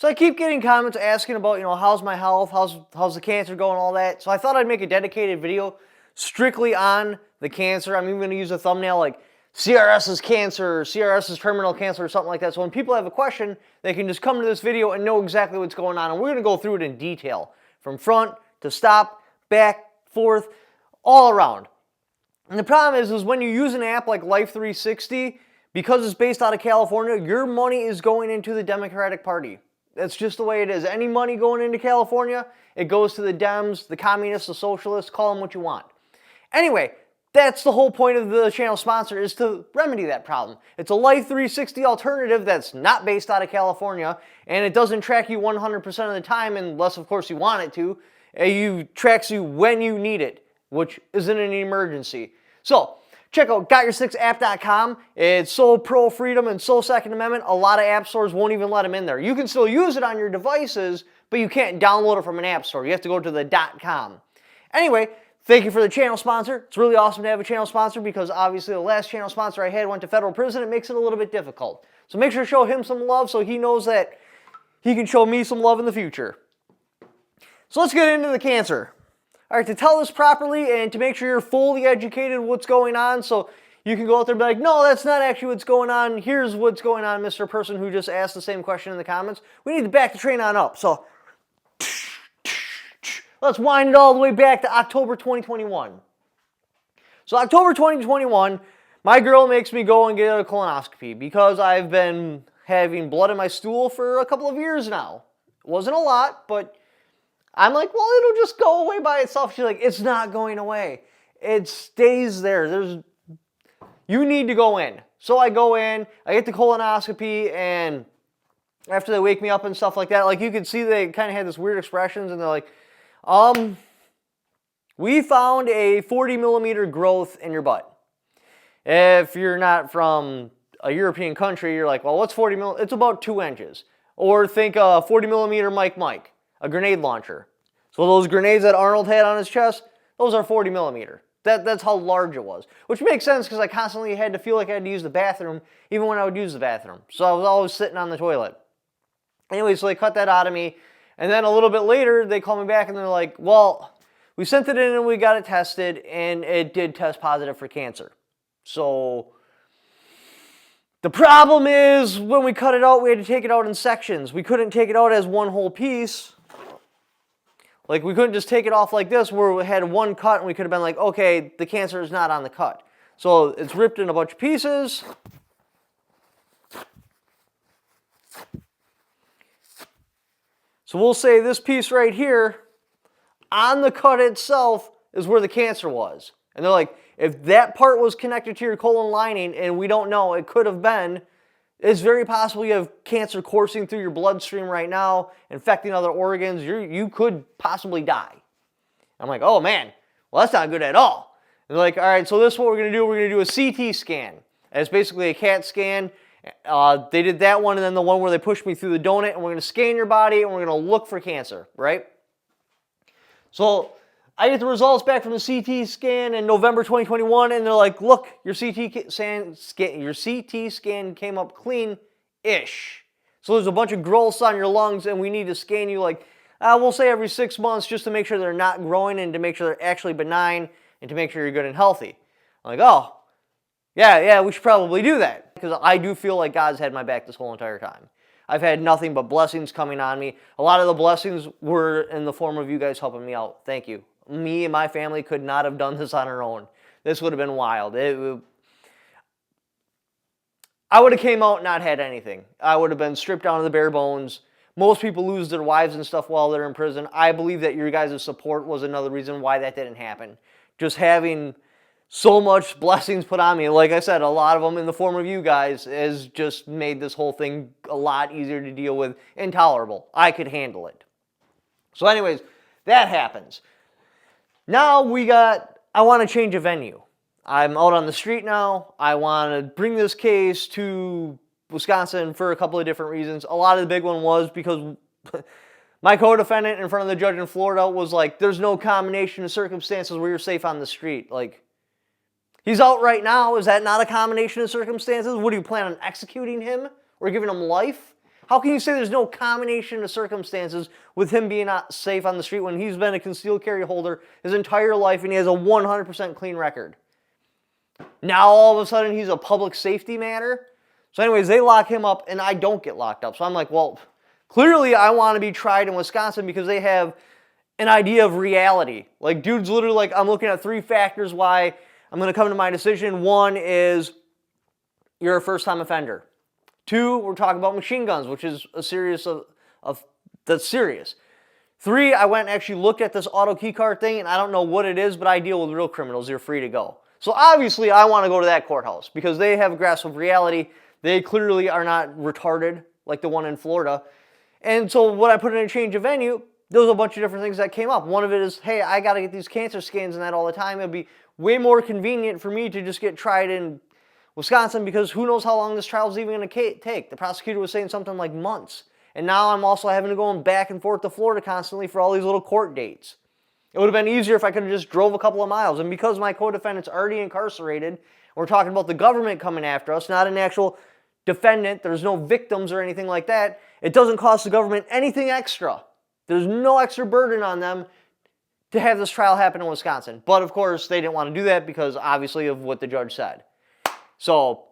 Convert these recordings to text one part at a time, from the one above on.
So I keep getting comments asking about, how's my health, how's the cancer going, all that. So I thought I'd make a dedicated video strictly on the cancer. I'm even going to use a thumbnail like CRS is cancer, or CRS is terminal cancer, or something like that. So when people have a question, they can just come to this video and know exactly what's going on. And we're going to go through it in detail, from front to stop, back, forth, all around. And the problem is when you use an app like Life360, because it's based out of California, your money is going into the Democratic Party. That's just the way it is. Any money going into California, it goes to the Dems, the communists, the socialists, call them what you want. Anyway, that's the whole point of the channel sponsor, is to remedy that problem. It's a Life360 alternative that's not based out of California, and it doesn't track you 100% of the time, unless of course you want it to. It tracks you when you need it, which isn't an emergency. So, check out GotYour6app.com. It's so pro-freedom and so Second Amendment, a lot of app stores won't even let them in there. You can still use it on your devices, but you can't download it from an app store. You have to go to the .com. Anyway, thank you for the channel sponsor. It's really awesome to have a channel sponsor because obviously the last channel sponsor I had went to federal prison. It makes it a little bit difficult. So make sure to show him some love so he knows that he can show me some love in the future. So let's get into the cancer. All right, to tell this properly and to make sure you're fully educated what's going on, so you can go out there and be like, no, that's not actually what's going on. Here's what's going on, Mr. Person who just asked the same question in the comments. We need to back the train on up. So let's wind it all the way back to October 2021. So October 2021, my girl makes me go and get a colonoscopy because I've been having blood in my stool for a couple of years now. It wasn't a lot, but I'm like, well, it'll just go away by itself. She's like, it's not going away. It stays there. You need to go in. So I go in, I get the colonoscopy, and after they wake me up and stuff like that, like you can see they kind of had this weird expressions, and they're like, we found a 40 millimeter growth in your butt. If you're not from a European country, you're like, well, what's 40 mil? It's about 2 inches. Or think a 40 millimeter Mike. A grenade launcher. So those grenades that Arnold had on his chest, those are 40 millimeter. That's how large it was. Which makes sense because I constantly had to feel like I had to use the bathroom even when I would use the bathroom. So I was always sitting on the toilet. Anyway, so they cut that out of me. And then a little bit later, they call me back and they're like, well, we sent it in and we got it tested and it did test positive for cancer. So the problem is when we cut it out, we had to take it out in sections. We couldn't take it out as one whole piece. Like, we couldn't just take it off like this where we had one cut and we could have been like, okay, the cancer is not on the cut. So it's ripped in a bunch of pieces. So we'll say this piece right here, on the cut itself, is where the cancer was. And they're like, if that part was connected to your colon lining, and we don't know, it could have been, it's very possible you have cancer coursing through your bloodstream right now, infecting other organs. You could possibly die. I'm like, oh man, well that's not good at all. And they're like, all right, so this is what we're going to do. We're going to do a CT scan. And it's basically a CAT scan. They did that one, and then the one where they pushed me through the donut, and we're going to scan your body, and we're going to look for cancer, right? So I get the results back from the CT scan in November 2021, and they're like, look, your CT scan came up clean-ish. So there's a bunch of growths on your lungs, and we need to scan you like, we'll say every 6 months just to make sure they're not growing and to make sure they're actually benign and to make sure you're good and healthy. I'm like, oh, yeah, we should probably do that. Because I do feel like God's had my back this whole entire time. I've had nothing but blessings coming on me. A lot of the blessings were in the form of you guys helping me out. Thank you. Me and my family could not have done this on our own. This would have been wild. I would have came out and not had anything. I would have been stripped down to the bare bones. Most people lose their wives and stuff while they're in prison. I believe that your guys' support was another reason why that didn't happen. Just having so much blessings put on me. Like I said, a lot of them in the form of you guys has just made this whole thing a lot easier to deal with. Intolerable. I could handle it. So anyways, that happens. Now I want to change a venue. I'm out on the street now. I want to bring this case to Wisconsin for a couple of different reasons. A lot of the big one was because my co-defendant in front of the judge in Florida was like, there's no combination of circumstances where you're safe on the street. Like, he's out right now. Is that not a combination of circumstances? What, do you plan on executing him or giving him life? How can you say there's no combination of circumstances with him being not safe on the street when he's been a concealed carry holder his entire life and he has a 100% clean record? Now all of a sudden he's a public safety matter? So anyways, they lock him up and I don't get locked up. So I'm like, well, clearly I want to be tried in Wisconsin because they have an idea of reality. Like, dude's literally like, I'm looking at 3 factors why I'm going to come to my decision. 1 is you're a first-time offender. 2, we're talking about machine guns, which is a serious that's serious. 3, I went and actually looked at this auto key card thing, and I don't know what it is, but I deal with real criminals. You're free to go. So obviously, I want to go to that courthouse because they have a grasp of reality. They clearly are not retarded like the one in Florida. And so when I put in a change of venue, there was a bunch of different things that came up. One of it is, hey, I got to get these cancer scans and that all the time. It'd be way more convenient for me to just get tried in Wisconsin because who knows how long this trial is even going to take. The prosecutor was saying something like months. And now I'm also having to go back and forth to Florida constantly for all these little court dates. It would have been easier if I could have just drove a couple of miles. And because my co-defendant's already incarcerated, we're talking about the government coming after us, not an actual defendant. There's no victims or anything like that. It doesn't cost the government anything extra. There's no extra burden on them to have this trial happen in Wisconsin. But of course, they didn't want to do that because obviously of what the judge said. So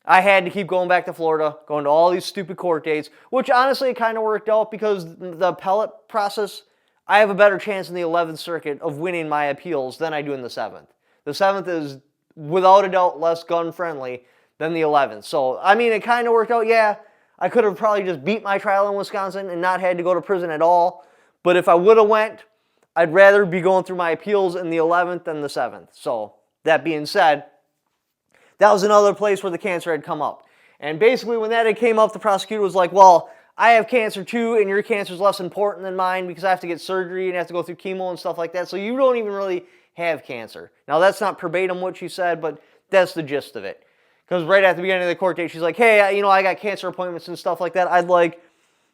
I had to keep going back to Florida, going to all these stupid court dates, which honestly kind of worked out because the appellate process, I have a better chance in the 11th Circuit of winning my appeals than I do in the 7th. The 7th is without a doubt less gun-friendly than the 11th. So, I mean, it kind of worked out. Yeah, I could have probably just beat my trial in Wisconsin and not had to go to prison at all. But if I would have went, I'd rather be going through my appeals in the 11th than the 7th. So, that being said, that was another place where the cancer had come up. And basically when that had came up, the prosecutor was like, well, I have cancer too, and your cancer is less important than mine because I have to get surgery and have to go through chemo and stuff like that. So you don't even really have cancer. Now that's not verbatim what she said, but that's the gist of it. Because right at the beginning of the court date, she's like, hey, I got cancer appointments and stuff like that. I'd like,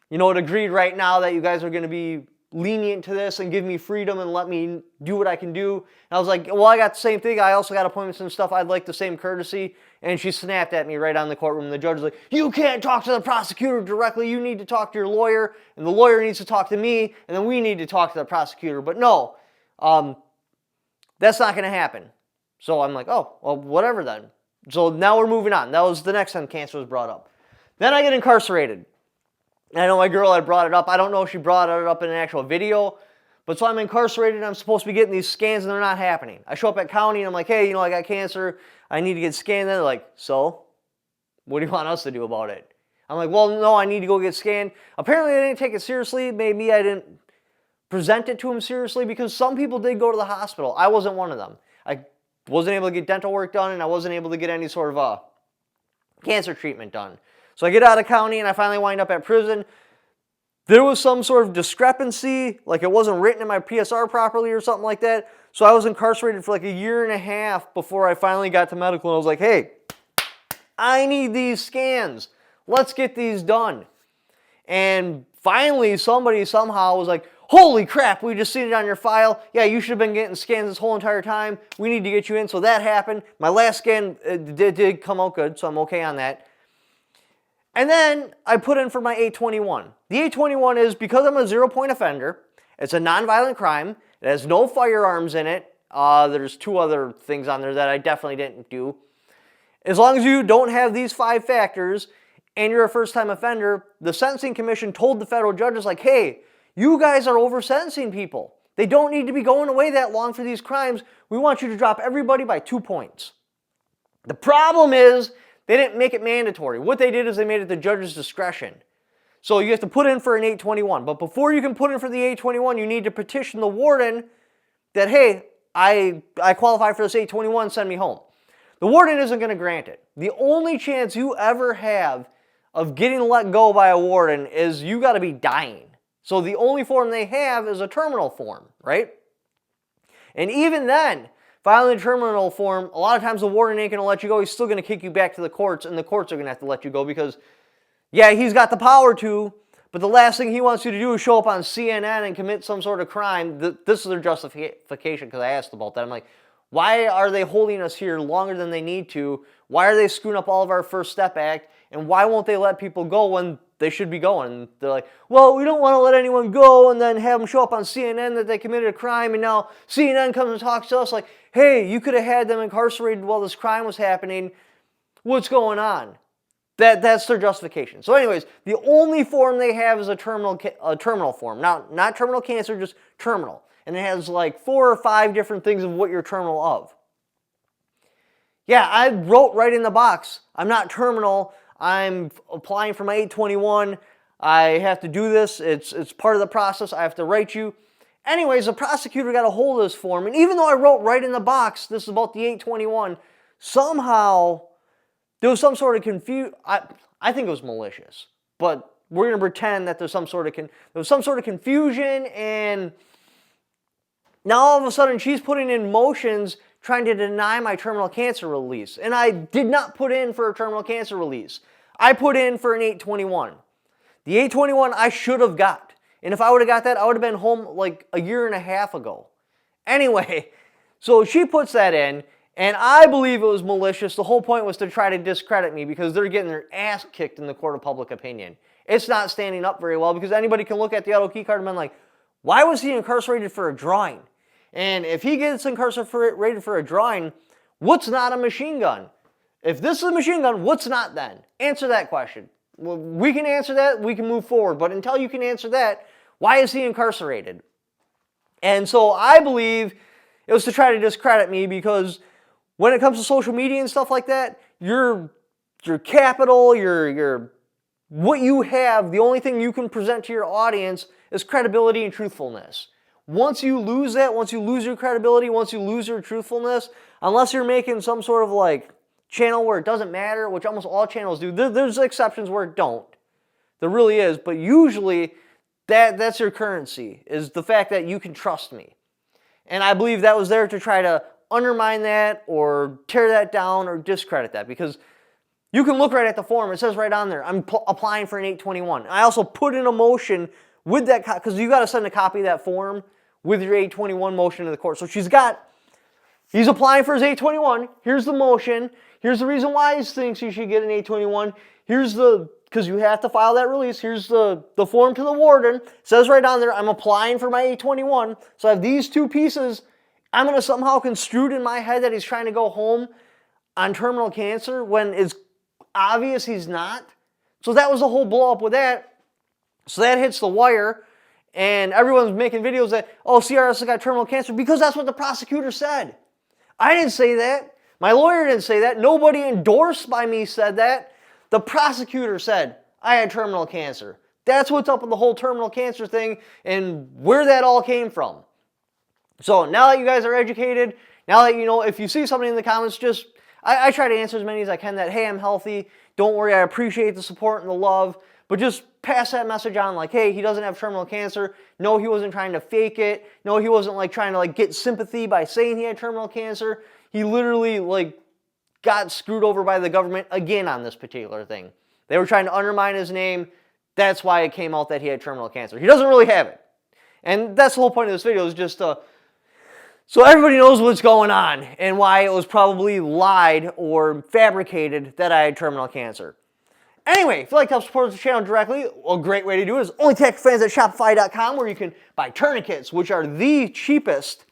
it agreed right now that you guys are going to be lenient to this and give me freedom and let me do what I can do. And I was like, well, I got the same thing. I also got appointments and stuff. I'd like the same courtesy. And she snapped at me right on the courtroom. The judge was like, you can't talk to the prosecutor directly. You need to talk to your lawyer. And the lawyer needs to talk to me. And then we need to talk to the prosecutor. But no, that's not going to happen. So I'm like, oh, well, whatever then. So now we're moving on. That was the next time cancer was brought up. Then I get incarcerated. And I know my girl had brought it up. I don't know if she brought it up in an actual video. But so I'm incarcerated and I'm supposed to be getting these scans and they're not happening. I show up at county and I'm like, hey, I got cancer. I need to get scanned. And they're like, so? What do you want us to do about it? I'm like, well, no, I need to go get scanned. Apparently they didn't take it seriously. Maybe I didn't present it to them seriously because some people did go to the hospital. I wasn't one of them. I wasn't able to get dental work done and I wasn't able to get any sort of cancer treatment done. So I get out of county and I finally wind up at prison. There was some sort of discrepancy, like it wasn't written in my PSR properly or something like that. So I was incarcerated for like a year and a half before I finally got to medical and I was like, hey, I need these scans. Let's get these done. And finally somebody somehow was like, holy crap, we just seen it on your file. Yeah, you should have been getting scans this whole entire time. We need to get you in. So that happened. My last scan did come out good, so I'm okay on that. And then I put in for my 821. The 821 is because I'm a 0-point offender. It's a nonviolent crime. It has no firearms in it. There's 2 other things on there that I definitely didn't do. As long as you don't have these 5 factors and you're a first-time offender, the Sentencing Commission told the federal judges like, hey, you guys are over-sentencing people. They don't need to be going away that long for these crimes. We want you to drop everybody by 2 points. The problem is they didn't make it mandatory. What they did is they made it the judge's discretion. So you have to put in for an 821. But before you can put in for the 821, you need to petition the warden that, hey, I qualify for this 821, send me home. The warden isn't going to grant it. The only chance you ever have of getting let go by a warden is you got to be dying. So the only form they have is a terminal form, right? And even then, filing a terminal form, a lot of times the warden ain't going to let you go. He's still going to kick you back to the courts, and the courts are going to have to let you go because, yeah, he's got the power to, but the last thing he wants you to do is show up on CNN and commit some sort of crime. This is their justification because I asked about that. I'm like, why are they holding us here longer than they need to? Why are they screwing up all of our First Step Act? And why won't they let people go when they should be going. They're like, well, we don't want to let anyone go and then have them show up on CNN that they committed a crime, and now CNN comes and talks to us like, hey, you could have had them incarcerated while this crime was happening. What's going on? That's their justification. So anyways, the only form they have is a terminal form. Not terminal cancer, just terminal. And it has like 4 or 5 different things of what you're terminal of. Yeah, I wrote right in the box, I'm not terminal, I'm applying for my 821, I have to do this, it's part of the process, I have to write you. Anyways, the prosecutor got a hold of this form, and even though I wrote right in the box, this is about the 821, somehow there was some sort of confusion. I think it was malicious, but we're going to pretend that there's some sort of confusion, and now all of a sudden she's putting in motions trying to deny my terminal cancer release. And I did not put in for a terminal cancer release. I put in for an 821. The 821 I should have got. And if I would have got that, I would have been home like a year and a half ago. Anyway, so she puts that in, and I believe it was malicious. The whole point was to try to discredit me because they're getting their ass kicked in the court of public opinion. It's not standing up very well because anybody can look at the auto key card and be like, why was he incarcerated for a drawing? And if he gets incarcerated for a drawing, what's not a machine gun? If this is a machine gun, what's not then? Answer that question. Well, we can answer that, we can move forward. But until you can answer that, why is he incarcerated? And so I believe it was to try to discredit me because when it comes to social media and stuff like that, your capital, your what you have, the only thing you can present to your audience is credibility and truthfulness. Once you lose that, once you lose your credibility, once you lose your truthfulness, unless you're making some sort of like channel where it doesn't matter, which almost all channels do, there's exceptions where it don't. There really is, but usually that's your currency, is the fact that you can trust me. And I believe that was there to try to undermine that or tear that down or discredit that, because you can look right at the form. It says right on there, I'm applying for an 821. I also put in a motion with that, because you got to send a copy of that form with your 821 motion to the court. So he's applying for his 821. Here's the motion. Here's the reason why he thinks he should get an 821. Because you have to file that release. Here's the form to the warden. It says right on there, I'm applying for my 821. So I have these 2 pieces. I'm going to somehow construe it in my head that he's trying to go home on terminal cancer when it's obvious he's not. So that was the whole blow up with that. So that hits the wire, and everyone's making videos that, oh, CRS has got terminal cancer, because that's what the prosecutor said. I didn't say that. My lawyer didn't say that. Nobody endorsed by me said that. The prosecutor said I had terminal cancer. That's what's up with the whole terminal cancer thing and where that all came from. So now that you guys are educated, now that you know, if you see something in the comments, I try to answer as many as I can that, hey, I'm healthy. Don't worry, I appreciate the support and the love. But just pass that message on like, hey, he doesn't have terminal cancer. No, he wasn't trying to fake it. No, he wasn't like trying to like get sympathy by saying he had terminal cancer. He literally like got screwed over by the government again on this particular thing. They were trying to undermine his name. That's why it came out that he had terminal cancer. He doesn't really have it. And that's the whole point of this video, is just so everybody knows what's going on and why it was probably lied or fabricated that I had terminal cancer. Anyway, if you'd like to help support the channel directly, a great way to do it is only tech fans at Shopify.com, where you can buy tourniquets, which are the cheapest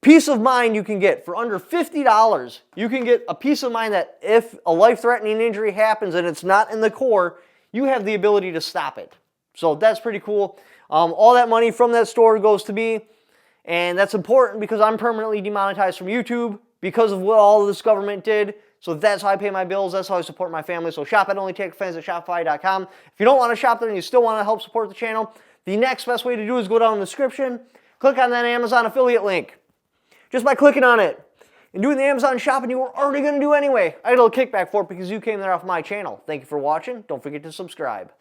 peace of mind you can get. For under $50, you can get a peace of mind that if a life-threatening injury happens and it's not in the core, you have the ability to stop it. So that's pretty cool. All that money from that store goes to me, and that's important because I'm permanently demonetized from YouTube because of what all of this government did. So that's how I pay my bills. That's how I support my family. So shop at Only Take Fans at Shopify.com. If you don't want to shop there and you still want to help support the channel, the next best way to do is go down in the description, click on that Amazon affiliate link. Just by clicking on it and doing the Amazon shopping you were already going to do anyway, I get a little kickback for it because you came there off my channel. Thank you for watching. Don't forget to subscribe.